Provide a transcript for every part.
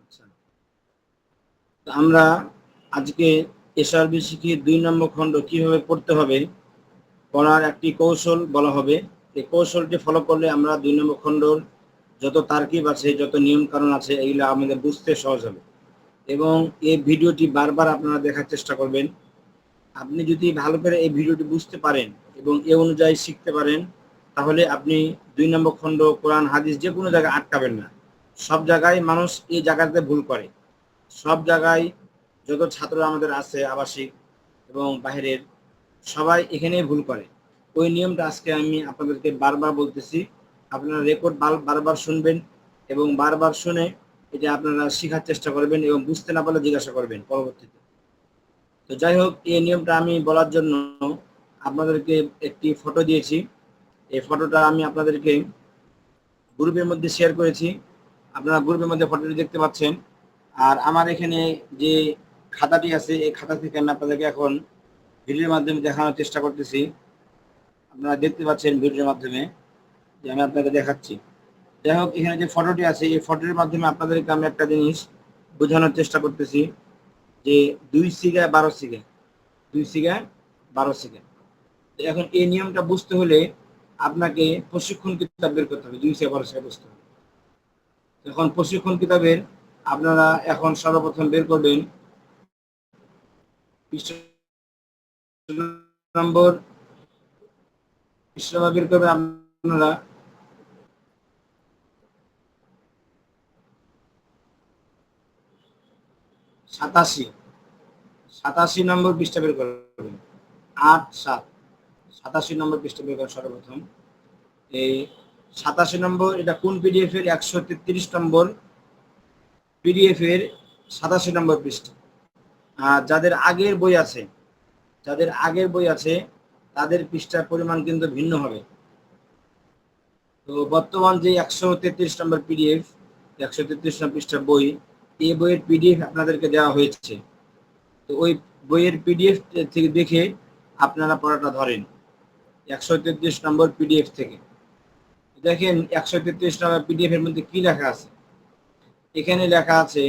আচ্ছা, তো আমরা আজকে এসআরবি শিখি 2 নম্বর খণ্ড কিভাবে পড়তে হবে, পড়ার একটি কৌশল বলা হবে। এই কৌশলটি ফলো করলে আমরা 2 নম্বর খণ্ডর যত তারকিব আছে, যত নিয়ম কানুন আছে, এগুলো আমাদের বুঝতে সহজ হবে। এবং এই ভিডিওটি বারবার আপনারা দেখার চেষ্টা করবেন। আপনি যদি ভালো করে এই ভিডিওটি বুঝতে পারেন এবং এ অনুযায়ী শিখতে পারেন, তাহলে আপনি 2 নম্বর খণ্ড কোরআন হাদিস যে কোনো জায়গায় আটকাবেন না। সব জায়গায় মানুষ এই জায়গাতে ভুল করে। সব জায়গায় যত ছাত্র আমাদের আছে আবাসিক এবং বাইরের, সবাই এখানেই ভুল করে। ওই নিয়মটা আজকে আমি আপনাদেরকে বারবার বলতেছি। আপনারা রেকর্ড বারবার শুনবেন এবং বারবার শুনে এটা আপনারা শেখার চেষ্টা করবেন এবং বুঝতে না পারলে জিজ্ঞাসা করবেন পরবর্তীতে। তো যাই হোক, এই নিয়মটা আমি বলার জন্য আপনাদেরকে একটি ফটো দিয়েছি। এই ফটোটা আমি আপনাদেরকে গ্রুপের মধ্যে শেয়ার করেছি। আপনারা গ্রুপের মধ্যে ফটোটি দেখতে পাচ্ছেন। আর আমার এখানে যে খাতাটি আছে, এই খাতা থেকে আমি আপনাদেরকে এখন ভিডিওর মাধ্যমে দেখানোর চেষ্টা করতেছি। আপনারা দেখতে পাচ্ছেন ভিডিওর মাধ্যমে যে আমি আপনাকে দেখাচ্ছি। যাই হোক, এখানে যে ফটোটি আছে, এই ফটোর মাধ্যমে আপনাদেরকে আমি একটা জিনিস বোঝানোর চেষ্টা করতেছি যে 2 সিগা 12 সিগা, 2 সিগা 12 সিগা। এখন এই নিয়মটা বুঝতে হলে আপনাকে প্রশিক্ষণ কিতাব বের করতে হবে। 2 সিগা 12 সিগা বুঝতে হবে। এখন প্রশিক্ষণ কিতাবের আপনারা এখন সর্বপ্রথম বের করবেন নম্বর বের করবেন আপনারা 87 নম্বর পৃষ্ঠা বের করবেন। 8-7 87 নম্বর পৃষ্ঠা বের করেন সর্বপ্রথম। এই 87 নম্বর, এটা কোন পিডিএফ এর? 133 নম্বর পিডিএফ এর 87 নম্বর পৃষ্ঠা। আর যাদের আগের বই আছে, তাদের পৃষ্ঠার পরিমাণ কিন্তু ভিন্ন হবে। তো বর্তমান যে 133 নম্বর পিডিএফ, 133 নম্বর পৃষ্ঠার বই, এই বইয়ের পিডিএফ আপনাদেরকে দেওয়া হয়েছে। তো ওই বইয়ের পিডিএফ থেকে দেখে আপনারা পড়াটা ধরেন। 133 নম্বর পিডিএফ থেকে দেখেন 133 নম্বর পিডিএফ এর মধ্যে কি লেখা আছে। এখানে লেখা আছে,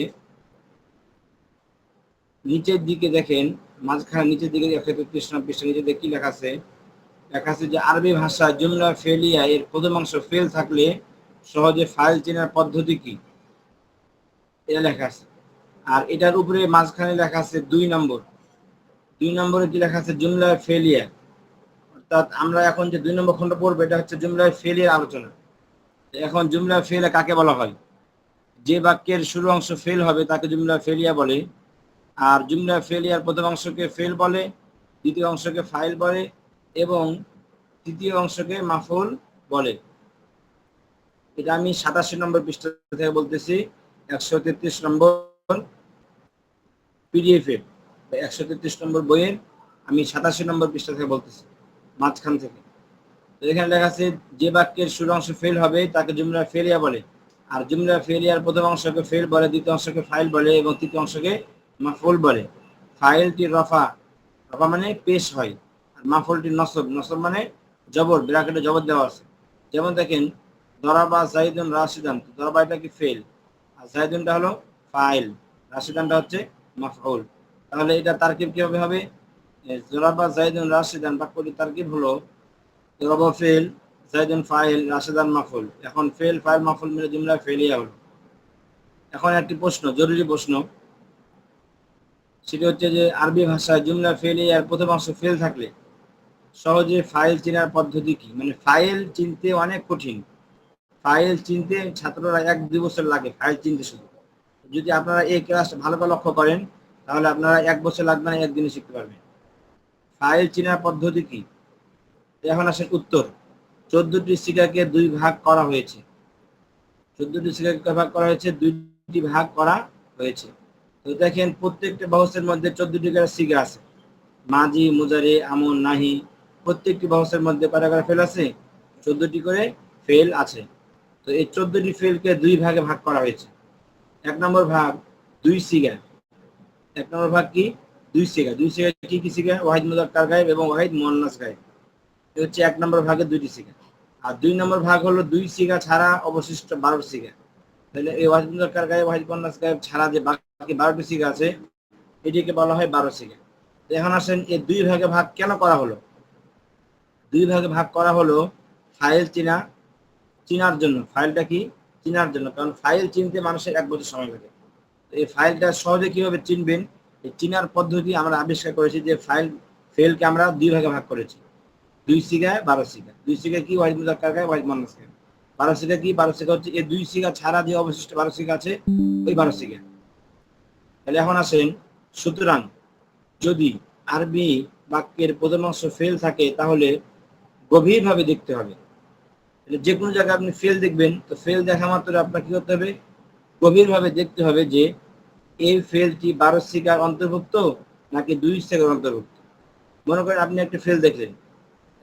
নিচের দিকে দেখেন, মাঝখানে নিচের দিকে 133 নম্বর পৃষ্ঠা নিচে দিকে কি লেখা আছে? লেখা আছে যে আরবি ভাষায় জুমলা ফেলিয়া এর প্রথমাংশ ফেল থাকলে সহজে ফাইল চেনার পদ্ধতি কি, এটা লেখা আছে। আর এটার উপরে মাঝখানে লেখা আছে 2 নম্বর। 2 নম্বরে কি লেখা আছে? জুমলা ফেলিয়া। অর্থাৎ আমরা এখন যে 2 নম্বর খণ্ড পড়বো, এটা হচ্ছে জুমলা ফেলিয়ার আলোচনা। এখন জুমলা ফেলিয়া কাকে বলা হয়? যে বাক্যের শুরু অংশ ফেল হবে তাকে জুমলা ফেলিয়া বলে। আর জুমলা ফেলিয়ার প্রথম অংশকে ফেল বলে, দ্বিতীয় অংশকে ফাইল বলে এবং তৃতীয় অংশকে মাফউল বলে। এটা আমি 87 নম্বর পৃষ্ঠা থেকে বলতেছি। 133 নম্বর পিডিএফ এর 133 নম্বর বইয়ের আমি 87 নম্বর পৃষ্ঠা থেকে বলতেছি, মাঝখান থেকে। এখানে লেখা আছে যে বাক্যের শুরু অংশ ফেল হবে তাকে জুমলা ফেলিয়া বলে। আর জুমলা ফেলিয়ার প্রথম অংশকে ফেল বলে, দ্বিতীয় অংশকে ফাইল বলে এবং তৃতীয় অংশকে মাফউল বলে। ফাইলটি রফা মানে পেশ হয়, আর মাফউলটি নসব মানে জবর, ব্র্যাকেটে জবর দেওয়া আছে। যেমন দেখেন, দরাবা জাইদুন রাশিদান, দরাবা এটা কি ফেল, আর জাইদুনটা হলো ফাইল, রাশিদানটা হচ্ছে মাফউল। তাহলে এটা তারকিব কিভাবে হবে? দরাবা জাইদুন রাশিদান বাক্যটির তারকিব হলো দরাবা ফেল, জাইদুন ফাইল, রাশিদান মাফউল। এখন ফেল ফাইল মাফউল মিলে জুমলা ফেলিয়া হলো। এখন একটি প্রশ্ন, জরুরি প্রশ্ন, সেটা হচ্ছে যে আরবি ভাষায় জুমলা ফেলিয়ার প্রথম অংশ ফেল থাকলে সহজে ফাইল চেনার পদ্ধতি কি? মানে ফাইল চিনতে অনেক কঠিন। ফাইল চিনতে ছাত্ররা 1-2 বছর লাগে ফাইল চিনতে শুধু। যদি আপনারা এই ক্লাস ভালো করে লক্ষ্য করেন, তাহলে আপনারা 1 বছর লাগবে না, একদিনে শিখতে পারবেন। ফাইল চেনার পদ্ধতি কি? এখন আসেন উত্তর। 14টি সিগাকে 2 ভাগ করা হয়েছে। 14টি সিগাকে ভাগ করা হয়েছে, 2টি ভাগ করা হয়েছে। তো দেখেন, প্রত্যেকটা বাহুসের মধ্যে 14টি করে সিগা আছে। মাজি, মুজারি, আমর, নাহি, প্রত্যেকটি বাহুসের মধ্যে কয়টা করে ফেল আছে? 14টি করে ফেল আছে। তো এই 14টি ফেলকে 2 ভাগে ভাগ করা হয়েছে। 1 নম্বর ভাগ 2 সিগা। 1 নম্বর ভাগ কি? 2 সিগা। 2 সিগা কি কি সিগা? ওয়াহিদ মুযাক্কার গায়েব এবং ওয়াহিদ মুয়ান্নাস গায়েব। এই হচ্ছে 1 নম্বর ভাগে 2টি সিগা। আর 2 নম্বর ভাগ হলো 2 সিগা ছাড়া অবশিষ্ট 12 সিগা। তাহলে এই ওয়াহিদ মুজাক্কার গায়েব, ওয়াহিদ মুয়ান্নাস গায়েব ছাড়া যে বাকি 12টি সিগা আছে এটিকে বলা হয় 12 সিগা। এখন আসেন এই দুই ভাগে ভাগ কেন করা হলো? দুই ভাগে ভাগ করা হলো ফাইল চিনার জন্য। ফাইলটা কি চিনার জন্য, কারণ ফাইল চিনতে মানুষের 1 বছর সময় লাগে। এই ফাইলটা সহজে কিভাবে চিনবেন, এই চিনার পদ্ধতি আমরা আবিষ্কার করেছি যে ফেলকে আমরা দুই ভাগে ভাগ করেছি, 2 সিগায় 12 সিগা। 2 সিগা কি? ওয়াহিদ মুজাক্কার গায়েব, ওয়াহিদ মুয়ান্নাস গায়েব। 12 সিগা কি? 12 সিগা হচ্ছে এই 2 সিগা ছাড়া যে অবশিষ্ট 12 সিগা আছে ওই 12 সিগা। তাহলে এখন আসেন, সুতরাং যদি আরবি বাক্যের প্রথম অংশ ফেল থাকে তাহলে গভীরভাবে দেখতে হবে। যে কোনো জায়গায় আপনি ফেল দেখবেন, তো ফেল দেখা মাত্র আপনার কি করতে হবে? গভীরভাবে দেখতে হবে যে এই ফেলটি 12 সিগার অন্তর্ভুক্ত নাকি 2 সিগার অন্তর্ভুক্ত। মনে করেন আপনি একটা ফেল দেখলেন,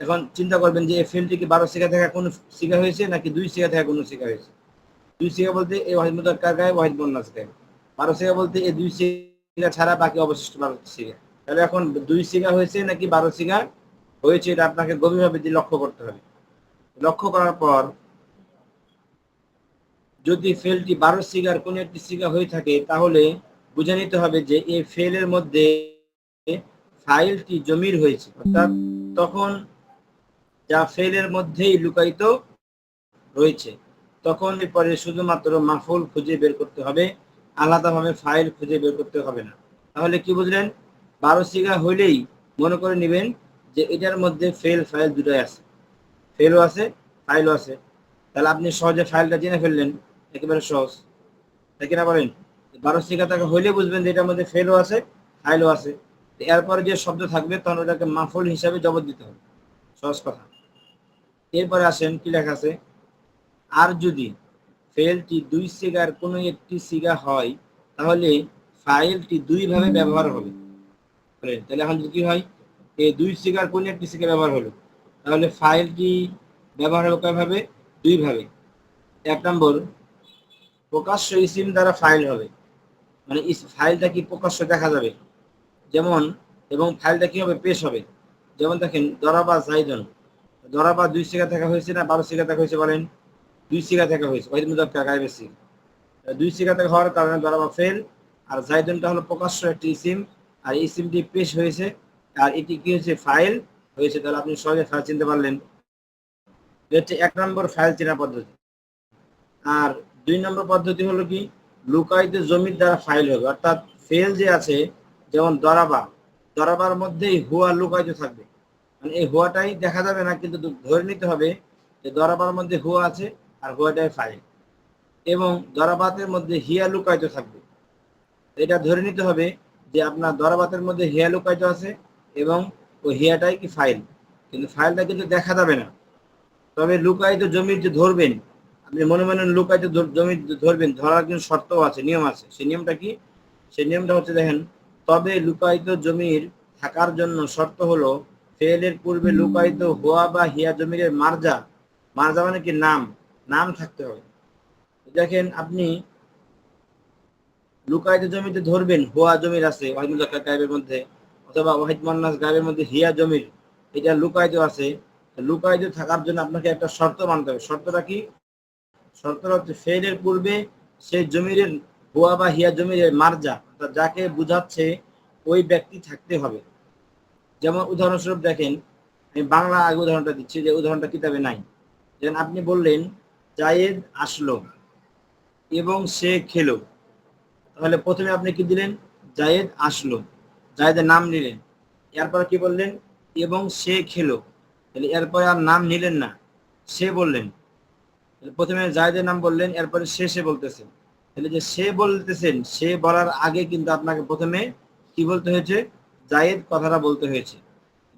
এখন চিন্তা করবেন যে এই ফেলটি কি 12 সিগা থেকে কোনো সিগা হয়েছে নাকি 2 সিগা থেকে কোনো সিগা হয়েছে। 2 সিগা বলতে এই ওয়াহিদ মুজাক্কার গায়েব, ওয়াহিদ মুয়ান্নাস গায়েব। 12 সিগা বলতে এই 2 সিগা ছাড়া বাকি অবশিষ্ট 12 সিগা। তাহলে এখন 2 সিগা হয়েছে নাকি 12 সিগা হয়েছে এটা আপনাকে গভীরভাবে লক্ষ্য করতে হবে। লক্ষ্য করার পর যদি ফেলটি 12 সিগার কোন একটি সিগা হয়ে থাকে তাহলে বুঝে নিতে হবে যে এই ফেলের মধ্যে ফাইলটি জমির হয়েছে, অর্থাৎ তখন যা ফেলের মধ্যেই লুকায়িত রয়েছে। তখন পরে শুধুমাত্র মাফুল খুঁজে বের করতে হবে, আলাদাভাবে ফাইল খুঁজে বের করতে হবে না। তাহলে কি বুঝলেন? 12 সিগা হইলেই মনে করে নেবেন যে এটার মধ্যে ফাইল দুটোই আছে, ফেলও আছে ফাইলও আছে। তাহলে আপনি সহজে ফাইলটা জেনে ফেললেন, একেবারে সহজ, তাই কিনা বলেন? 12 সিগা টাকা হইলে বুঝবেন যে এটার মধ্যে ফেলও আছে ফাইলও আছে। এরপরে যে শব্দ থাকবে তখন ওটাকে মাফুল হিসাবে জবর দিতে হবে, সহজ কথা। এরপরে আসেন কি লেখা আছে, আর যদি ফেলটি 2 সিগার কোনো একটি সিগা হয় তাহলে ফাইলটি 2 ভাবে ব্যবহার হবে। তাহলে এখন কি হয়, এই 2 সিগার কোন একটি সিগা ব্যবহার হলো, তাহলে ফাইলটি ব্যবহার হবে কয়ভাবে? 2 ভাবে। 1 নম্বর, প্রকাশ্য ইসিম দ্বারা ফাইল হবে, মানে ফাইলটা কি প্রকাশ্য দেখা যাবে, যেমন, এবং ফাইলটা কি হবে? পেশ হবে। যেমন দেখেন, দরাবা জাইদুন, দরাবা 2 সিগা থেকে হয়েছে না 12 সিগা থেকে হয়েছে বলেন? 2 সিগা থেকে হয়েছে, ওয়াহিদ মুজাক্কার গায়েবের সিগা। 2 সিগা থেকে হওয়ার কারণে দরাবা ফেল, আর জাইদুনটা হলো প্রকাশ্য একটি ইসিম, আর ইসিমটি পেশ হয়েছে, আর এটি কি হয়েছে? ফাইল হয়েছে। তাহলে আপনি সহজে ফাইল চিনতে পারলেন। এটা হচ্ছে 1 নম্বর ফাইল চেনা পদ্ধতি। আর 2 নম্বর পদ্ধতি হলো কি, লুকায়িত জমির দ্বারা ফাইল হবে, অর্থাৎ ফেল যে আছে, যেমন দরাবার মধ্যেই হুয়া লুকায়িত থাকবে, মানে এই হুয়াটাই দেখা যাবে না, কিন্তু ধরে নিতে হবে যে দরাবার মধ্যে হুয়া আছে আর হুয়াটাই ফাইল, এবং দরাবাতের মধ্যে হিয়া লুকায়িত থাকবে। এটা ধরে নিতে হবে যে আপনার দরাবাতের মধ্যে হিয়া লুকায়িত আছে এবং ওই হিয়াটাই কি ফাইল, কিন্তু ফাইলটা কিন্তু দেখা যাবে না। তবে লুকায়িত জমির যে ধরবেন, আপনি মনে মনে লুকায়িত জমি ধরবেন, ধরার কিন্তু শর্তও আছে, নিয়ম আছে। সেই নিয়মটা কি? সেই নিয়মটা হচ্ছে দেখেন, তবে লুকায়িত জমির থাকার জন্য শর্ত হলো ফেলের পূর্বে লুকায়িত হুয়া বা হিয়া জমির মারজা মানে কি নাম থাকতে হবে। দেখেন আপনি লুকায়িত জমিতে ধরবেন হুয়া জমির আছে ওয়াহিদ মুজাক্কার গায়েবের মধ্যে, অথবা ওয়াহিদ মুয়ান্নাস গায়েবের মধ্যে হিয়া জমির এটা লুকায়িত আছে। লুকায়িত থাকার জন্য আপনাকে একটা শর্ত মানতে হবে। শর্তটা কি? শর্তটা হচ্ছে ফেলের পূর্বে সেই জমির হুয়া বা হিয়া জমির মারজা, অর্থাৎ যাকে বুঝাচ্ছে ওই ব্যক্তি থাকতে হবে। যেমন উদাহরণস্বরূপ দেখেন, আমি বাংলা আগে উদাহরণটা দিচ্ছি, যে উদাহরণটা কিতাবে নাই। যেমন আপনি বললেন জায়েদ আসলো এবং সে খেলো, তাহলে প্রথমে আপনি কি দিলেন? জায়েদ আসলো, জায়েদের নাম নিলেন। এরপর কি বললেন? এবং সে খেলো, তাহলে এরপরে আর নাম নিলেন না, সে বললেন। প্রথমে জায়েদের নাম বললেন, এরপরে সে বলতেছেন। তাহলে যে সে বলতেছেন, সে বলার আগে কিন্তু আপনাকে প্রথমে কি বলতে হয়েছে? জায়েদ কথাটা বলতে হয়েছে।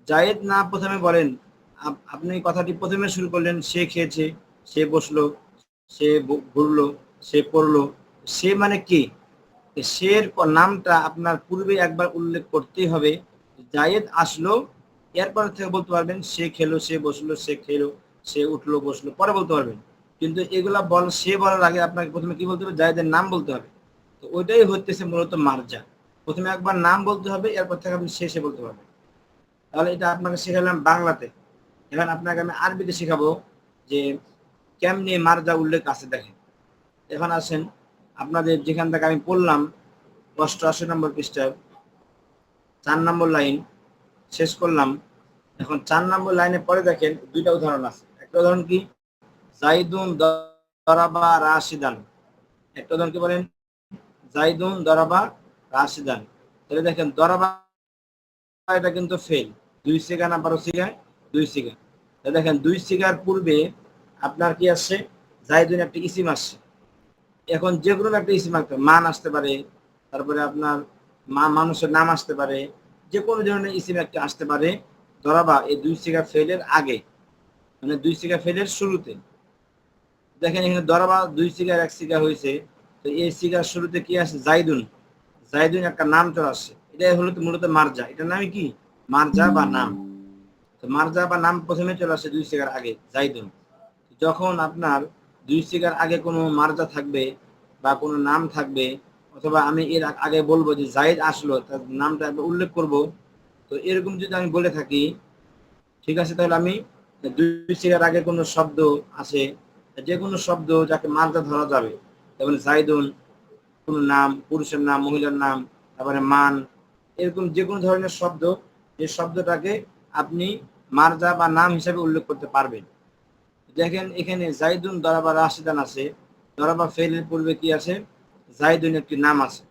জায়েদ না প্রথমে বলেন, আপনি কথাটি প্রথমে শুরু করলেন সে খেয়েছে, সে বসলো, সে ঘুরলো, সে পড়লো। সে মানে কি? সের নামটা আপনার পূর্বে একবার উল্লেখ করতেই হবে। জায়েদ আসলো, এরপর থেকে বলতে পারবেন সে খেলো, সে বসলো, সে খেলো, সে উঠলো, বসলো, পরে বলতে পারবেন। কিন্তু এগুলা সে বলার আগে আপনাকে প্রথমে কি বলতে হবে? জায়েদের নাম বলতে হবে। তো ওইটাই হচ্ছে মূলত মার্জা। প্রথমে একবার নাম বলতে হবে, এরপর থেকে আপনি সে বলতে পারবেন। তাহলে এটা আপনাকে শেখালাম বাংলাতে। এখন আপনাকে আমি আরবিতে শেখাবো যে কেমনে মার্জা উল্লেখ আছে। দেখেন, এখন আসেন আপনাদের যেখান থেকে আমি পড়লাম 88 নম্বর পৃষ্ঠার 4 নম্বর লাইন শেষ করলাম। এখন 4 নম্বর লাইনে পরে দেখেন দুইটা উদাহরণ আছে। একটা উদাহরণ কি, জাইদুন দরাবা রাশিদান। একটা উদাহরণ কি বলেন, জাইদুন দরাবা রাশিদান। তাহলে দেখেন দরাবা এটা কিন্তু ফেল, 2 সিগা না 12 সিগা, 2 সিগা। তাহলে দেখেন 2 সিগার পূর্বে আপনার কি আসছে, জাইদুন একটা ইসিম আসছে। এখন যে কোনো একটা ইসিম আসতে মান আসতে পারে, তারপরে আপনার মানুষের নাম আসতে পারে, যে কোনো ধরনের ইসিম একটা আসতে পারে দরাবা এই 2 সিগা ফেলের আগে, মানে 2 সিগা ফেলের শুরুতে। দেখেন এখানে দরাবা 2 সিগার 1 সিগা হয়েছে, তো এই সিগার শুরুতে কি আছে, জাইদুন। জাইদুন একটা নাম চলে আসছে, এটা হলো তো মূলত মারজা। এটার নামই কি, মারজা বা নাম। তো মারজা বা নাম প্রথমে চলে আসে 2 সিগার আগে, জাইদুন। যখন আপনার 2 সিগার আগে কোনো মারজা থাকবে বা কোনো নাম থাকবে, অথবা আমি এর আগে বলবো যে জাইদ আসলো, তার নামটা উল্লেখ করব, তো এরকম যদি আমি বলে থাকি, ঠিক আছে, তাহলে আমি 2 সিগার আগে কোনো শব্দ আছে, যে কোনো শব্দ যাকে মারজা ধরা যাবে, যেমন জাইদুন, কোনো নাম, পুরুষের নাম, মহিলার নাম, তারপরে মান, এরকম যে কোনো ধরনের শব্দ, যে শব্দটাকে আপনি মারজা বা নাম হিসাবে উল্লেখ করতে পারবেন। দেখেন এখানে জাইদুন দরাবা রাশিদান আছে, দরাবা ফেলের পূর্বে কি আছে, জাইদুন একটি নাম আছে।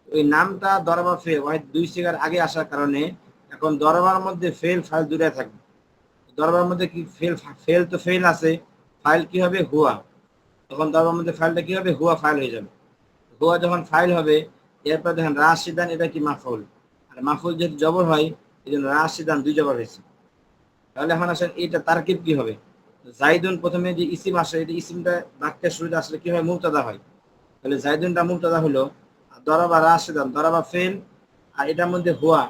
ওই নামটা দরাবা ফেল 2 সিগার আগে আসার কারণে এখন দরাবার মধ্যে ফেল ফাইল দুটাই থাকবে। দরবার মধ্যে কি ফেল, ফেল তো ফেল আছে, ফাইল কি হবে, হুয়া। তখন দরবার মধ্যে ফাইলটা কি হবে, হুয়া ফাইল হয়ে যাবে। হুয়া যখন ফাইল হবে, এরপর দেখেন রাশিদান, এটা কি মাফউল, আর মাফউল যেহেতু জবর হয় এই জন্য রাশিদান 2 জবর হয়েছে। তাহলে এখন আসেন এটা তারকিব কি হবে, জাইদুন প্রথমে যে ইসিম আসে, এটা ইসিমটা বাক্যের শুরুতে আসলে কি হয়, মুবতাদা হয়। তাহলে জাইদুনটা মুবতাদা হলো, দরাবা রাশিদান দরাবা ফেল, আর এটার মধ্যে হুয়া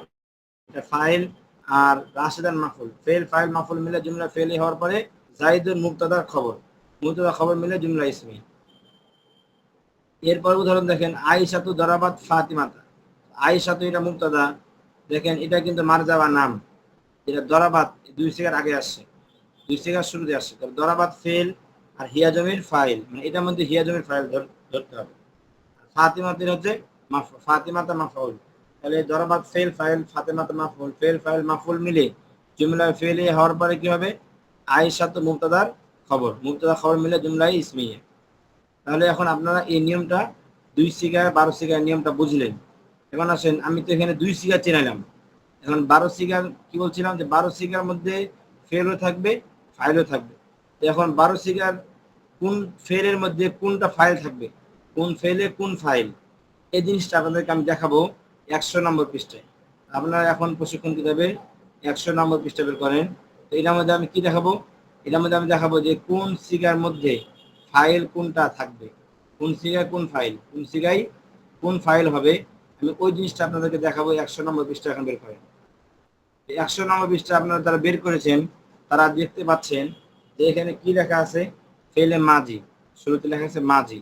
এটা ফাইল, আর রাশিদান মাফুল, ফেল ফাইল মাফুল মিলে জুমলা ফেলি হওয়ার পরে জাইদুন মুবতাদার খবর, মুবতাদা খবর মিলে জুমলা ইসমি। এরপর উদাহরণ দেখেন, আয়েশাতু দরাবাত ফাতিমাতা। আয়েশাতু এটা মুবতাদা, দেখেন এটা কিন্তু মারজা বা নাম, এটা দরাবাত 2 সিগার আগে আসছে, 2 সিগার শুরুতে আসছে। তবে দরাবাত ফেল আর হিয়া জমির ফাইল, মানে এটার মধ্যে হিয়া জমির ফাইল ধরতে হবে। ফাতিমাতির হচ্ছে ফাতিমাতা মাফউল। তাহলে দরাবাত ফেল ফাইল, ফাতিমাতা মাফউল, ফেল ফাইল মাফউল মিলে জুমলা ফেলে হওয়ার পরে কি হবে, আয়েশা তো মুবতাদার খবর, মুবতাদা খবর মিলে জুমলাই ইসমিয়া। তাহলে এখন আপনারা এই নিয়মটা 2 সিগার 12 সিগার নিয়মটা বুঝলেন। এখন আসেন, আমি তো এখানে 2 সিগার চেনাইলাম, এখন 12 সিগার কি বলছিলাম, যে 12 সিগার মধ্যে ফেলও থাকবে ফাইলও থাকবে। এখন 12 সিগার কোন ফেলের মধ্যে কোনটা ফাইল থাকবে, কোন ফেলে কোন ফাইল, এই জিনিসটা আপনাদেরকে আমি দেখাবো 100 নম্বর পৃষ্ঠায়। আপনারা এখন প্রশিক্ষণ কিতাবে 100 নম্বর পৃষ্ঠা বের করেন। তো এটার মধ্যে আমি কি দেখাবো, এটার মধ্যে আমি দেখাবো যে কোন সিগার মধ্যে ফাইল কোনটা থাকবে, কোন সিগায় কোন ফাইল, কোন সিগায় কোন ফাইল হবে, আমি ওই জিনিসটা আপনাদেরকে দেখাবো। 100 নম্বর পৃষ্ঠা এখন বের করেন। 100 নম্বর পৃষ্ঠা আপনারা যারা বের করেছেন তারা দেখতে পাচ্ছেন যে এখানে কি লেখা আছে, ফেলে মাজি, শুরুতে লেখা আছে মাজি,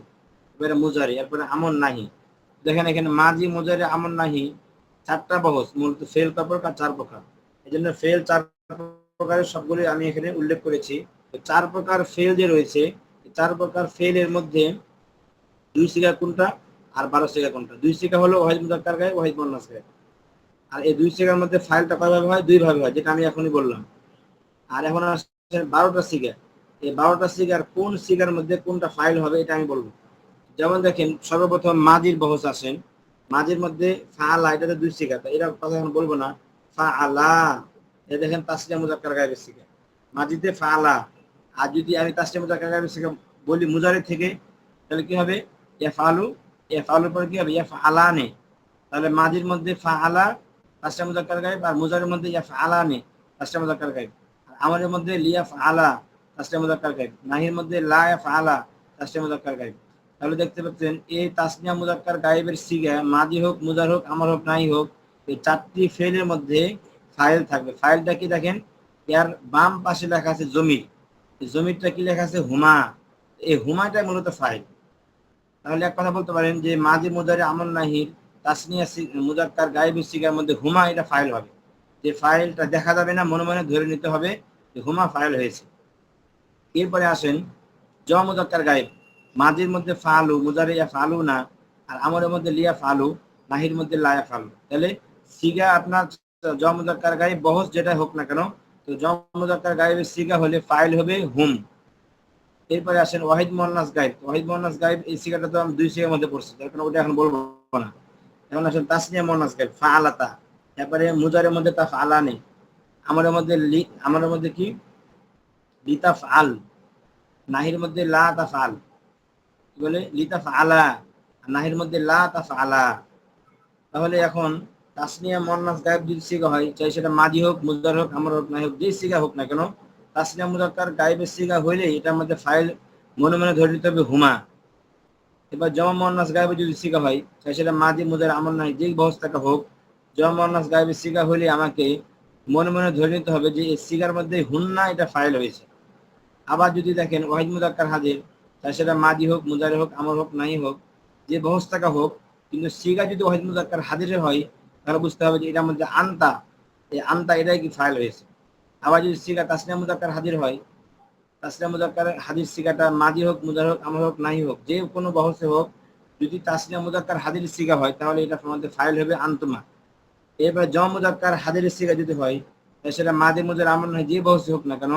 এরপরে মুজারি, এরপরে আমন নাহি। দেখেন এখানে মাজি মুজারি আমন নাহি 4টা বহস, মূলত ফেল কয় প্রকার, 4 প্রকার। এই জন্য ফেল 4 প্রকারের সবগুলি আমি এখানে উল্লেখ করেছি। 4 প্রকার ফেল যে রয়েছে, 4 প্রকার ফেলের মধ্যে 2 সিগা কোনটা আর 12 সিগা কোনটা। 2 সিগা হলো ওয়াহিদ মুযাক্কার গায়েব, ওয়াহিদ মুয়ান্নাস গায়েব। আর এই 2 সিগার মধ্যে ফাইলটা কয়ভাবে হয়, 2 ভাবে হয়, যেটা আমি এখনই বললাম। আর এখন আসছে 12টা সিগা, এই 12টা সিগার কোন সিগার মধ্যে কোনটা ফাইল হবে এটা আমি বলবো। যেমন দেখেন সর্বপ্রথম মাজির বহস আসেন, মাজির মধ্যে ফাআলা, এটাতে 2 সিগা, এটা কথা এখন বলবো না। ফাআলা, এই দেখেন তাসনিয়া মুযাক্কার গায়েবের সিগা, মাজিতে ফাআলা। আর যদি আমি তাসনিয়া মুযাক্কার গায়েবের সিগা বলি মুজারি থেকে, তাহলে কি হবে, ইয়াফআলু, ইয়াফআলুর পরে কি হবে, ইয়াফআলানে। তাহলে মাজির মধ্যে ফাআলা তাসনিয়া মুযাক্কার গায়েব, আর মুজারির মধ্যে ইয়াফআলানে তাসনিয়া মুযাক্কার গায়েব। আর আমাদের মধ্যে লিয়াফআলা তাসনিয়া মুযাক্কার গায়েব, নাহির মধ্যে লা ইয়াফআলা তাসনিয়া মুযাক্কার গায়েব। তাহলে দেখতে পাচ্ছেন এই তাসনিয়া মুযাক্কার গায়েবের সিগা মাজি হোক, মুজার হোক, আমর হোক, নাই হোক, এই 4টি ফেলের মধ্যে ফাইল থাকবে। ফাইলটা কি দেখেন, এর বাম পাশে লেখা আছে জমির, এই জমিরটা কি লেখা আছে, হুমা। এই হুমাটাই মূলত ফাইল। তাহলে এক কথা বলতে পারেন যে মাজি মুজারি আমর নাহির তাসনিয়া মুযাক্কার গায়েবের সিগার মধ্যে হুমা এটা ফাইল হবে। যে ফাইলটা দেখা যাবে না, মনে মনে ধরে নিতে হবে যে হুমা ফাইল হয়েছে। এরপরে আসেন জ মুযাক্কার গায়েব। মাজির মধ্যে ফালু, মুজারে ফালু না, আর আমরের মধ্যে লিয়া ফালু, নাহির মধ্যে লায়া ফালু। তাহলে সিগা আপনার জম মুজাক্কার গায়েব বহস যেটা হোক না কেন, তো জম মুজাক্কার গায়েবের সিগা হলে ফাইল হবে হুম। এরপরে আসেন ওয়াহিদ মুয়ান্নাস গায়েব। ওয়াহিদ মুয়ান্নাস গায়েব এই সিগাটা তো আমি দুই সিগার মধ্যে পড়ছি, তার কারণে ওটা এখন বলবো না। এখন আসেন তাসনিয়া মুয়ান্নাস গায়েব ফাআলাতা। তারপরে মুজারের মধ্যে তাফআলানি, আমরের মধ্যে আমরের মধ্যে কি লিতাফআল, নাহির মধ্যে লা তাফআল, কি বলে লিতাফআলা, নাহির মধ্যে লা তাফআলা। তাহলে এখন তাসনিয়া মুয়ান্নাস গায়েব যদি সিগা হয়, চাই সেটা মাজি হোক, মুজার হোক, আমর হোক, নাহি হোক, যেই সিগা হোক না কেন, তাসনিয়া মুজাক্কার গায়েবের সিগা হইলে এটার মধ্যে ফাইল মনে মনে ধরে নিতে হবে হুমা। এবার জমা মুয়ান্নাস গায়েবে যদি সিগা হয়, চাই সেটা মাজি, মুজার, আমর, নাহি যেই বহস্তাটা হোক, জমা মুয়ান্নাস গায়েবের সিগা হইলে আমাকে মনে মনে ধরে নিতে হবে যে এই সিগার মধ্যে হুন্না এটা ফাইল হয়েছে। আবার যদি দেখেন ওয়াহিদ মুজাক্কার হাজির, তাই সেটা মাজি হোক, মুজারে হোক, আমর হোক, নাই হোক, যে বহস্তাকা হোক, কিন্তু সিগা যদি ওয়াহিদ মুজাক্কার হাজিরে হয়, তাহলে বুঝতে হবে যে এটার মধ্যে আনতা, এই আনতা এটাই কি ফাইল হয়েছে। আবার যদি সিগা তাসনিয়া মুজাক্কার হাজির হয়, তাসনিয়া মুজাক্কার হাজির সিগাটা মাজি হোক, মুজার হোক, আমর হোক, নাই হোক, যে কোনো বহসে হোক, যদি তাসনিয়া মুজাক্কার হাজির সিগা হয়, তাহলে এটা মধ্যে ফাইল হবে আনতুমা। এরপরে জম মুজাক্কার হাজির সিগা যদি হয়, সেটা মাদি, মুজার, আমর, নাই যে বহসে হোক না কেন,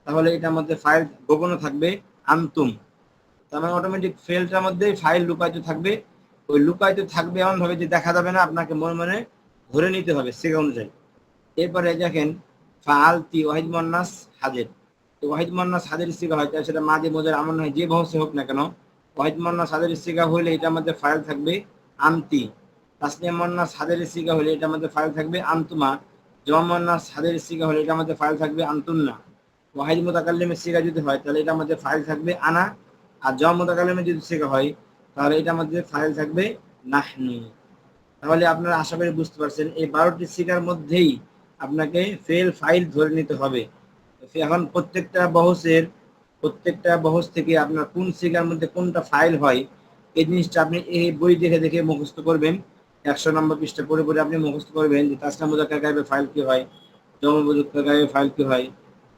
তাহলে এটার মধ্যে ফাইল গোপনও থাকবে আনতুম। তার মানে অটোমেটিক ফেলটার মধ্যে ফাইল লুকায়িত থাকবে। ওই লুকায়িত থাকবে এমন ভাবে যে দেখা যাবে না, আপনাকে মনে মনে ধরে নিতে হবে সিগা অনুযায়ী। এরপরে দেখেন ফাআলতি ওয়াহিদ মুয়ান্নাস হাজির, তো ওয়াহিদ মুয়ান্নাস হাজির সিগা হয়, তাই সেটা মাদি, মুজার, আমর, নাই যে বহসে হোক না কেন, ওয়াহিদ মুয়ান্নাস হাজির সিগা হইলে এটার মধ্যে ফাইল থাকবে আনতি। তাসনিয়া মুয়ান্নাস হাজির সিগা হলে এটার মধ্যে ফাইল থাকবে আনতুমা। জমা মুয়ান্নাস হাজির সিগা হলে এটার মধ্যে ফাইল থাকবে আনতুন্না। ওয়াহিদ মুতাকাল্লিমের সিগা যদি হয়, তাহলে এটার মধ্যে ফাইল থাকবে আনা। আর জমা মুতাকাল্লিমের যদি সিগা হয়, তাহলে এটার মধ্যে ফাইল থাকবে নাহনু। তাহলে আপনারা আশা করি বুঝতে পারছেন এই 12টি সিগার মধ্যেই আপনাকে ফেল ফাইল ধরে নিতে হবে। এখন প্রত্যেকটা বহস থেকে আপনার কোন সিগার মধ্যে কোনটা ফাইল হয়, এই জিনিসটা আপনি এই বই দেখে দেখে মুখস্থ করবেন। 100 নম্বর পৃষ্ঠা পড়ে পড়ে আপনি মুখস্থ করবেন যে তাসনিয়া মুজাক্কার গায়েবের ফাইল কি হয়, জমা মুজাক্কার গায়েবের ফাইল কি হয়,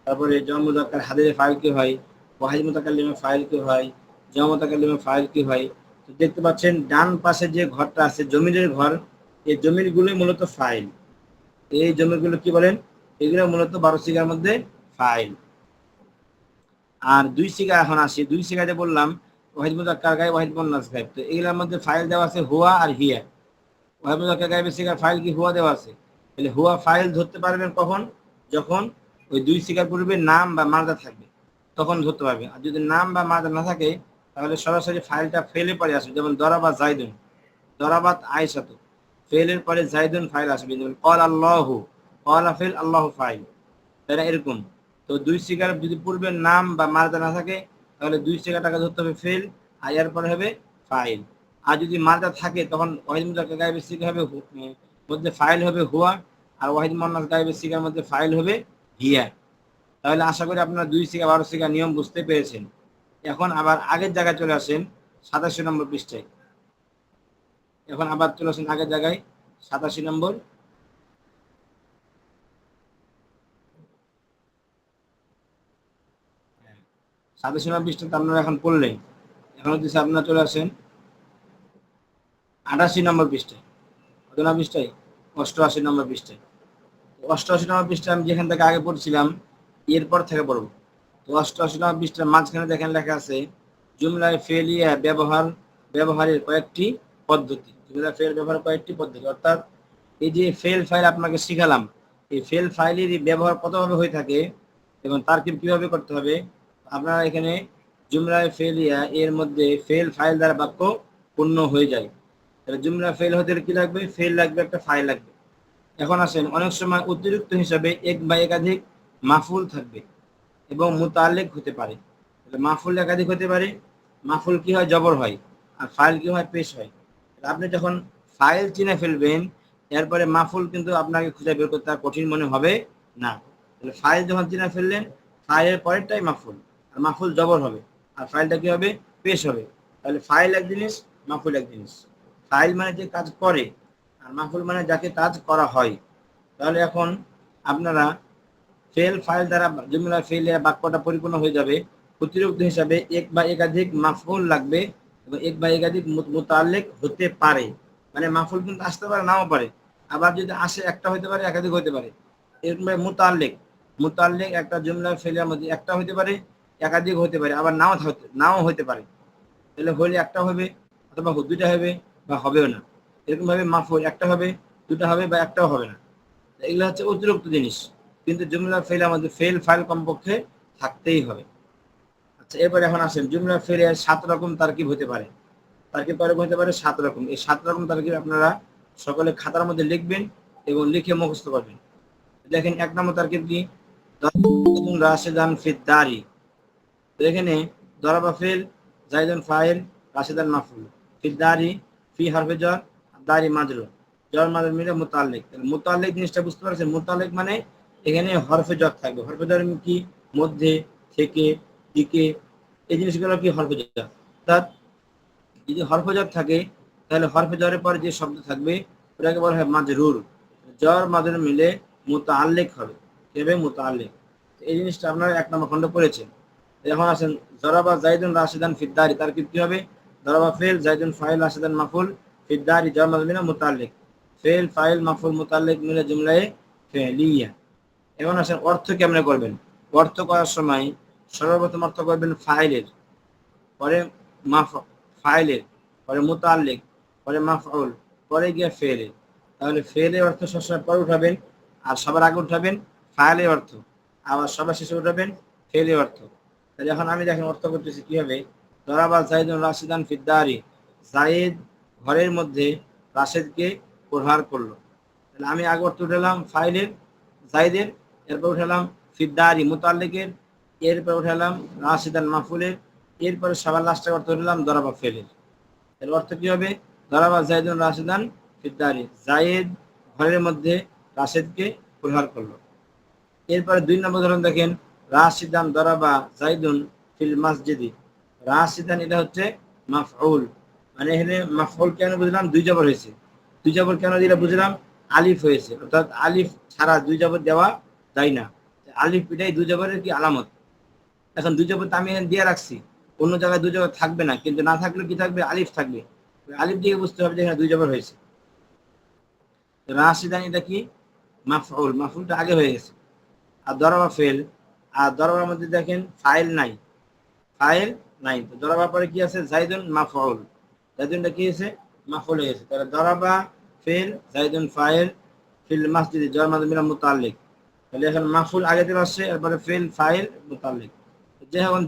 তারপরে জমা মুজাক্কার হাজিরের ফাইল কি হয়, ওয়াহিদ মুতাকাল্লিমের ফাইল কি হয়, জমা মুতাকাল্লিমের ফাইল কি হয়। তো দেখতে পাচ্ছেন ডান পাশে যে ঘরটা আছে জমিনের ঘর, এই জমিনগুলোই মূলত ফাইল। এই জমিগুলো কি বলেন, এগুলো মূলত 12 সিগার মধ্যে ফাইল। আর দুই সিগা এখন আসি, দুই সিগাতে বললাম ওয়াহিদ মুজাক্কার গায়েব, ওয়াহিদ মুয়ান্নাস গায়েব, তো এগুলোর মধ্যে ফাইল দেওয়া আছে হুয়া আর হিয়া। ওয়াহিদ মুজাক্কার গায়েবের সিগার ফাইল কি হুয়া দেওয়া আছে, তাহলে হুয়া ফাইল ধরতে পারবেন কখন, যখন ওই দুই সিগার পূর্বে নাম বা মাদা থাকবে, তখন ধরতে পারবে। আর যদি নাম বা মাদা না থাকে, তাহলে সরাসরি ফাইলটা ফেলে পরে আসবে। যেমন দরাবা জাইদুন, দরাবাত আয়েশাতু, ফেলের পরে জাইদুন ফাইল আসবে। যেমন ক্বাল আল্লাহু, ক্বাল ফেল, আল্লাহু ফাইল, তাই এরকম। তো দুই সিগার যদি পূর্বের নাম বা মাদা না থাকে, তাহলে দুই সিগারটাকে ধরতে হবে ফেল, আর এর পরে হবে ফাইল। আর যদি মাদা থাকে, তখন ওয়াহিদ মুজাক্কার গায়েবের সিগা হবে মধ্যে ফাইল হবে হুয়া, আর ওয়াহিদ মুয়ান্নাস গায়েবের সিগার মধ্যে ফাইল হবে হিয়া। তাহলে আশা করি আপনারা 2 সিগা 12 সিগা নিয়ম বুঝতে পেরেছেন। এখন আবার আগের জায়গায় চলে আসেন 87 নম্বর পৃষ্ঠায়। এখন আবার চলে আসেন আগের জায়গায় 87 নম্বর। 87 নম্বর পৃষ্ঠাতে আপনারা এখন পড়লেন। এখন হচ্ছে আপনারা চলে আসেন 88 নম্বর পৃষ্ঠায়। কত নম্বর পৃষ্ঠায়? 88 নম্বর পৃষ্ঠায়। 88 নম্বর পৃষ্ঠায় আমি যেখান থেকে আগে পড়ছিলাম এরপর থেকে পড়ব। তো 88 নম্বর পৃষ্ঠার মাঝখানে দেখেন লেখা আছে জুমলায় ফেলিয়া ব্যবহারের কয়েকটি পদ্ধতি। জুমলায় ফেল ব্যবহার কয়েকটি পদ্ধতি, অর্থাৎ এই যে ফেল ফাইল আপনাকে শিখালাম, এই ফেল ফাইলের ব্যবহার কতভাবে হয়ে থাকে এবং তারকিব কিভাবে করতে হবে। আপনারা এখানে জুমলায় ফেলিয়া এর মধ্যে ফেল ফাইল দ্বারা বাক্য পূর্ণ হয়ে যায়। তাহলে জুমলা ফেল হতে কি লাগবে, ফেল লাগবে, একটা ফাইল লাগবে। এখন আসেন অনেক সময় অতিরিক্ত হিসাবে এক বা একাধিক মাফুল থাকবে এবং মুতাল্লিক হতে পারে। মাফুল একাধিক হতে পারে। মাফুল কি হয়, জবর হয়, আর ফাইল কি হয়, পেশ হয়। আপনি যখন ফাইল চিনে ফেলবেন, এরপরে মাফুল কিন্তু আপনাকে খুঁজে বের করতে কঠিন মনে হবে না। তাহলে ফাইল যখন চিনে ফেললেন, ফাইলের পরেরটাই মাফুল, আর মাফুল জবর হবে, আর ফাইলটা কি হবে, পেশ হবে। তাহলে ফাইল এক জিনিস, মাফুল এক জিনিস। ফাইল মানে যে কাজ করে, আর মাফুল মানে যাকে কাজ করা হয়। তাহলে এখন আপনারা ফেল ফাইল দ্বারা জুমলা ফেল বাক্যটা পরিপূর্ণ হয়ে যাবে। অতিরিক্ত হিসাবে এক বা একাধিক মাফউল লাগবে এবং এক বা একাধিক মুতাল্লিক হতে পারে। মানে মাফউল কিন্তু আসতে পারে, নাও পারে। আবার যদি আসে একটা হতে পারে, একাধিক হতে পারে। এরকম মুতাল্লিক, মুতাল্লিক একটা জুমলা ফেলের মধ্যে একটা হতে পারে, একাধিক হতে পারে, আবার নাও হতে পারে। তাহলে হলে একটা হবে অথবা দুইটা হবে বা হবেও না। এরকম ভাবে মাফউল একটা হবে, দুটা হবে বা একটাও হবে না। এগুলো হচ্ছে অতিরিক্ত জিনিস, কিন্তু জুমলা ফেল আমাদের ফেল ফাইল কমপক্ষে থাকতেই হবে। আচ্ছা, এরপরে এখন আসেন জুমলা ফেলে 7 রকম তারকিব হতে পারে। তারকিব হতে পারে 7 রকম। এই 7 রকম তারকিব আপনারা সকলে খাতার মধ্যে লিখবেন এবং লিখে মুখস্থ করবেন। দেখেন 1 নম্বর তারকিব কি, রাশেদান ফিদ দারি। এখানে দরাবা ফেল, জাইদুন ফাইল, রাশেদান মাফউল, ফিদ দারি, ফি হরফে জর, দারি মাজরুর, জর মাজরুর মিলে মুতাল্লিক। মুতাল্লিক জিনিসটা বুঝতে পারছেন? মুতাল্লিক মানে এখানে হরফে জর থাকবে। হরফে জর কি, মধ্যে, থেকে, দিকে, এই জিনিসগুলো কি হরফে জর। অর্থাৎ যদি হরফে জর থাকে তাহলে হরফে জরের পরে যে শব্দ থাকবে ওটাকে বলা হয় মাজরুর। জর মাজরুর মিলে মুতাল্লিক হবে। এভাবে মুতাল্লিক। এই জিনিসটা আপনারা 1 নম্বর খণ্ড পড়েছেন। এখন আসেন জরাবা জাইদুন রাশিদান ফিদ্দারি, তার কি হবে? জরাবা ফেল, জাইদুন ফাইল, রাশিদান মাফুল, ফিদ্দারি জর মাজরুর মিলে মুতাল্লিক। ফেল ফাইল মাফুল মুতাল্লিক মিলে জুমলায়ে ফেলিয়া। এখন আসেন অর্থ কেমনে করবেন। অর্থ করার সময় সর্বপ্রথম অর্থ করবেন ফাইলের, পরে ফাইলের, পরে মুতাল্লিক, পরে মাফউল, পরে গিয়ে ফেলের। তাহলে ফেলের অর্থ সবসময় পরে উঠাবেন, আর সবার আগে উঠাবেন ফাইলের অর্থ, আবার সবার শেষে উঠাবেন ফেলের অর্থ। তাহলে এখন আমি দেখেন অর্থ করতেছি কিভাবে। দরাবা জাইদুন রাশিদান ফিদ্দারি, জাইদ ঘরের মধ্যে রাশেদকে প্রহার করলো। তাহলে আমি আগে অর্থ উঠালাম ফাইলের জাইদের, এরপর উঠালাম ফিদ্দারি মুতাল্লিকের, এরপর উঠালাম রাশিদান মাফুলের, এরপরে সবার লাস্টে অর্থ উঠালাম দরাবা ফেলের। এর অর্থ কি হবে? দরাবা জাইদুন রাশিদান ফিদ্দারি, জাইদ ঘরের মধ্যে রাশেদকে প্রহার করলো। এরপরে 2 নম্বর উদাহরণ দেখেন, রাশিদান দরাবা জাইদুন ফিল মসজিদি। রাশিদান এটা হচ্ছে মাফউল, মানে এখানে মাফউল কেন বুঝলাম? 2 জবর হয়েছে। 2 জবর কেন দিলে বুঝলাম? আলিফ হয়েছে, অর্থাৎ আলিফ ছাড়া 2 জবর দেওয়া যায় না। আলিফ এটাই 2 জবরের কি আলামত। এখন 2 জবর তো আমি এখানে দিয়ে রাখছি, অন্য জায়গায় 2 জবর থাকবে না, কিন্তু না থাকলে কি থাকবে? আলিফ থাকবে। আলিফ দিয়ে বুঝতে হবে যে এখানে 2 জবর হয়েছে। রাশিদান এটা কি? মাফউল, মাফউলটা আগে হয়ে গেছে। আর দরাবা ফেল, আর দরাবার মধ্যে দেখেন ফাইল নাই, ফাইল নাই। তো দরাবার পরে কি আছে? জাইদুন মাফউল, জাইদুনটা কি হয়েছে? মাফউল হয়ে গেছে। তাহলে দরাবা ফেল, জাইদুন ফাইল, ফিল মাসজিদ জর মাজরুর মিলে মুতাল্লিক। তাহলে এখন মাফউল আগে থেকে আসছে, এরপরে ফেল ফাইল মুতাল্লিক।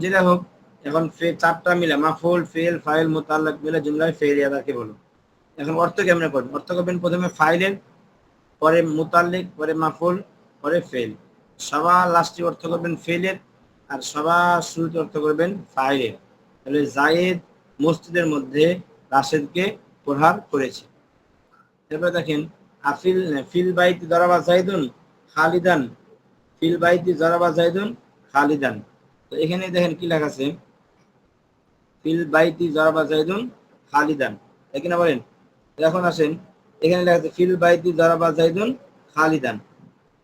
যেটা হোক, এখন ফেল 4টা মিলে মাফউল ফেল ফাইল মুতাল্লিক মিলে জুমলায় ফেলিয়া তাকে বলো। এখন অর্থ কেমনে করবেন? অর্থ করবেন প্রথমে ফাইলের, পরে মুতাল্লিক, পরে মাফউল, পরে ফেল। সবার লাস্টে অর্থ করবেন ফেলের, আর সবার শুরুতে অর্থ করবেন ফাইলের। তাহলে জায়েদ মসজিদের মধ্যে রাশেদকে প্রহার করেছে। এরপর দেখেন আফিল ফিল বাইতি দরাবা জাইদুন খালিদান, ফিল বাইতি দরাবা জাইদুন খালিদান। তো এখানে দেখেন কি লেখা আছে, ফিল বাইতি দরাবা জাইদুন খালিদান। এখানে বলেন, এখন আসেন এখানে লেখা আছে ফিল বাইতি দরাবা জাইদুন খালিদান।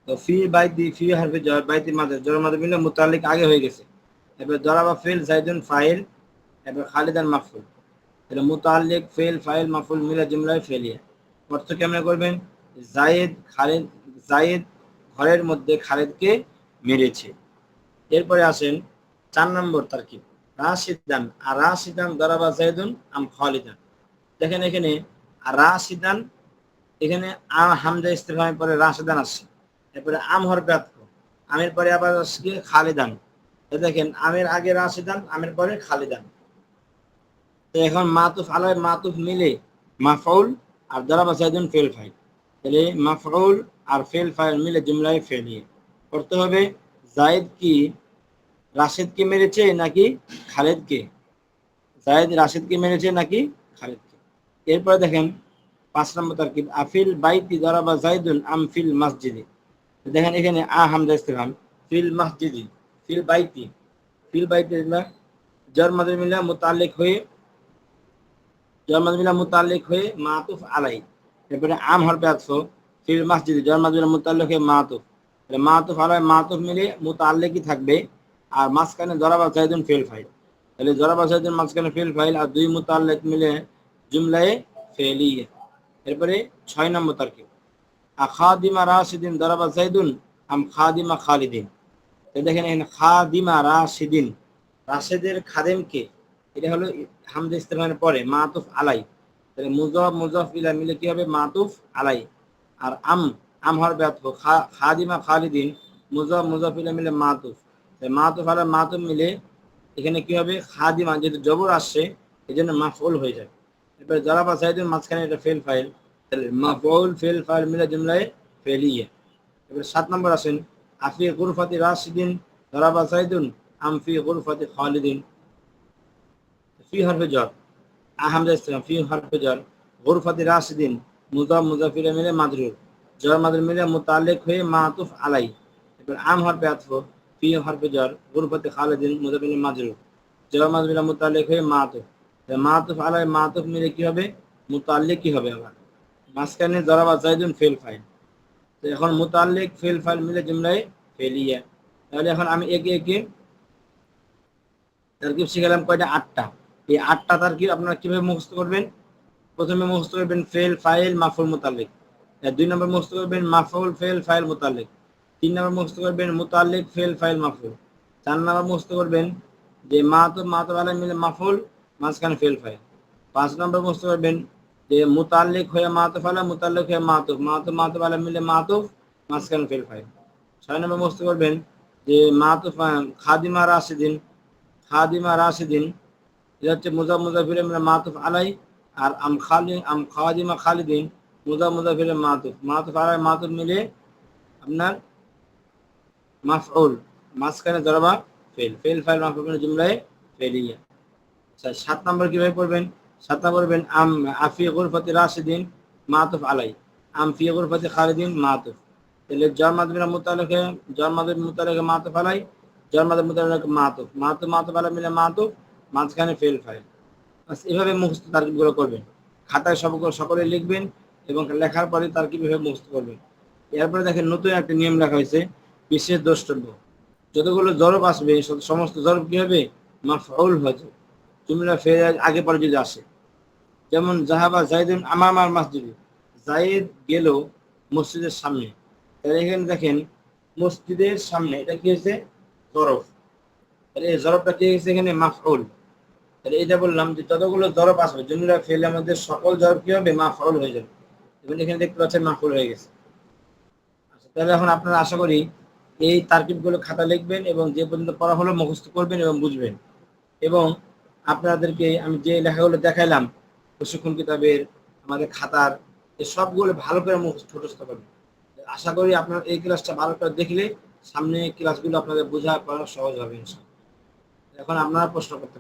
তো ফি বাইতি, ফি হরফে জর, বাইতির মাঝে জর মাঝে মিলে মুতাল্লিক আগে হয়ে গেছে। এবার দরাবা ফিল জাইদুন ফাইল, এবার খালিদান মাফউল। তাহলে মুতাল্লিক ফেল ফাইল মাফউল মিলে জুমলায় ফেলিয়া। অর্থ কেমনে করবেন? জায়েদ ঘরের মধ্যে খালিদকে মেরেছে। এরপরে আসেন 4 নম্বর তারকিব, রাশিদান। আর রাশিদান দরাবা জাইদুন আম খালিদান। দেখেন এখানে রাশিদান, এখানে হামজা ইস্তিফহামের পরে রাশিদান আসছে, এরপরে আম হরফে আতফ, আমের পরে আবার আসছে খালিদান। দেখেন আমের আগে রাশিদান, আমের পরে খালিদান। তো এখন মাতুফ আলাই মাতুফ মিলে মাফউল আর দরাবা জাইদুন ফেল ফাইল। তাহলে মাফউল আর ফেল ফাইল মিলে জুমলায় ফেলিয়ে করতে হবে, জায়েদ কি রাশেদকে মেরেছে নাকি খালিদকে? জায়েদ রাশেদকে মেরেছে নাকি খালিদকে? এরপরে দেখেন 5 নম্বর তারকিব, আফিল বাইতি দরাবা জাইদুন আম ফিল মসজিদি। দেখেন এখানে হামজা ইস্তিফহাম, ফিল মসজিদি, ফিল বাইতি, ফিল বাইতি জর মাজরুর মিলে মুতাল্লিক হয়ে, জর মাজরুর মিলে মুতাল্লিক হয়ে মাতুফ আলাই। এরপরে আম হরফে আতফ, ফিল মসজিদি জর মাজরুর মুতাল্লিক হয়ে মাতুফ। তাহলে মাতুফ আলাই মাতুফ মিলে মুতাল্লিকই থাকবে, আর মাঝখানে জরাবা জাইদুন ফেল ফাইল, তাহলে জরাবা জাইদুন মাঝখানে ফেল ফাইল আর দুই মুতাল্লিক মিলে জুমলায়ে ফেলিয়া। এরপরে 6 নম্বর তারকিব, খাদিমা রাশিদিন দরাবা জাইদুন আম খাদিমা খালিদিন। দেখেন এখানে খাদিমা রাশিদিন, রাশেদের খাদেমকে, এটা হলো হামজা ইস্তেফামের পরে মাতুফ আলাই, তাহলে মুজাফ মুজাফ ইলা মিলে কি হবে মাতুফ আলাই। আর আম হরফে আতফ, খাদিমা খালিদিন মুজাফ মুজাফ ইলা মিলে মাতুফ, মাতুফ আলা মাতুফ মিলে এখানে কি হবে খাদিমা, যেহেতু জবর আসছে এই জন্য মাফউল হয়ে যায়। এরপরে জরাবা জাইদুন মাঝখানে এটা ফেল ফাইল, তাহলে মাফউল ফেল ফাইল মিলে জুমলায়ে ফেলিয়া। এবারে 7 নম্বর আসেন, আফি গুরফাতি রাশিদিন দরাবা জাইদুন আম ফি গুরফাতি খালিদিন। ফি হরফে জর, হামজা ইস্তেফাম, ফি হরফে জর, গুরফাতি রাশিদিন মুজাফ মুজাফ ইলাইহি মিলে মাজরুর, জর মাজরুর মিলে মুতাল্লিক হয়ে মাতুফ আলাই। এবার আম হরফে আতফ, ফি হরফে জর, গুরফাতি খালিদিন মুজাফ মিলে মাজরুর, জর মাজরুর মিলে মুতাল্লিক হয়ে মাতুফ, মাতুফ আলাই মাতুফ মিলে কি হবে মুতাল্লিক কি হবে আবার মাঝখানে জরাবা জাইদুন ফেল ফাইল। তো এখন মুতাল্লিক ফেল ফাইল মিলে জুমলায়ে ফেলিয়া। তাহলে এখন আমি একে একে তারকিব শিখালাম কয়টা, 8টা। এই 8টা তারকিব আপনারা কিভাবে মুখস্থ করবেন? প্রথমে মুখস্থ করবেন ফেল ফাইল মাফউল মুতাল্লিক, 2 নম্বর মুখস্থ করবেন মাফউল ফেল ফাইল মুতাল্লিক, 3 নম্বর মুখস্থ করবেন মুতাল্লিক ফেল ফাইল মাফউল, 4 নম্বর মুখস্থ করবেন যে মাতুফ মাতুফ আলাইহি মিলে মাফউল মাঝখানে ফেল ফাইল, 5 নম্বর মুখস্থ করবেন যে মুতাল্লিক হয়ে মাতুফ আলাইহি মুতাল্লিক হয়ে মাতুফ মাতুফ মাতুফ আলাইহি মিলে মাতুফ মাঝখানে ফেল ফাইল, 6 নম্বর মুখস্থ করবেন যে মাতুফ খাদিমা রাশিদিন, খাদিমা রাশিদিন এটা হচ্ছে মুজাফ মুজাফ ইলাইহি মিলে মাতুফ আলাই, আর আম খাদিমা খালিদিন মুজাফ মুজাফ ইলাইহি মাতুফ মাতুফ আলাই মাতুফ মিলে আপনার মাফউল মাঝখানে জরাবা ফেল, ফেল ফাইল মাফউল মিলে জুমলায়ে ফেলিয়া। 7 নম্বর কিভাবে পড়বেন? 7 নম্বর পড়বেন আম আফি গুরফাতি রাশিদিন মাতুফ আলাই, আম ফি গুরফাতি খালিদিন মাতুফ, তাহলে জর মাদ মিলে মুতাল্লিক, জর মাদ মুতাল্লিক মাতুফ আলাই, জর মাদ মুতাল্লিক মাতুফ মাতুফ মাতুফ আলাই মিলে মাতুফ মাঝখানে ফেল ফাইল। এভাবে মুখস্থ তারকিবগুলো করবেন, খাতায় সকলে লিখবেন এবং লেখার পরে তারকিব এভাবে মুখস্থ করবেন। এরপরে দেখেন নতুন একটা নিয়ম লেখা হয়েছে, বিশেষ দ্রষ্টব্য, যতগুলো জরব আসবে সমস্ত জরব কি হবে মাফউল হয়ে যাবে, জুমলা ফেল আগে পরে যদি আসে। যেমন জাহাবা জাইদুন আমামাল মসজিদে, জাইদ গেল মসজিদের সামনে, তাহলে এখানে দেখেন মসজিদের সামনে এটা কি হয়েছে জরব, তাহলে এই জরবটা কি হয়েছে এখানে মাফউল। তাহলে এটা বললাম যে যতগুলো জরব আসবে জুমলা ফেলে আমাদের সকল জরব কি হবে মাফউল হয়ে যাবে, এবং এখানে দেখতে পাচ্ছেন মাফউল হয়ে গেছে। আচ্ছা, তাহলে এখন আপনারা আশা করি এই তারকিবগুলো খাতা লিখবেন এবং যে পর্যন্ত পড়া হলো মুখস্থ করবেন এবং বুঝবেন। এবং আপনাদেরকে আমি যে লেখাগুলো দেখাইলাম প্রশিক্ষণ কিতাবের আমাদের খাতার এই সবগুলো ভালো করে মুখস্থ করবেন। আশা করি আপনার এই ক্লাসটা ভালো করে দেখলে সামনে ক্লাসগুলো আপনাদের বোঝা পড়া সহজ হবে ইনশাআল্লাহ। এখন আপনারা প্রশ্ন করতে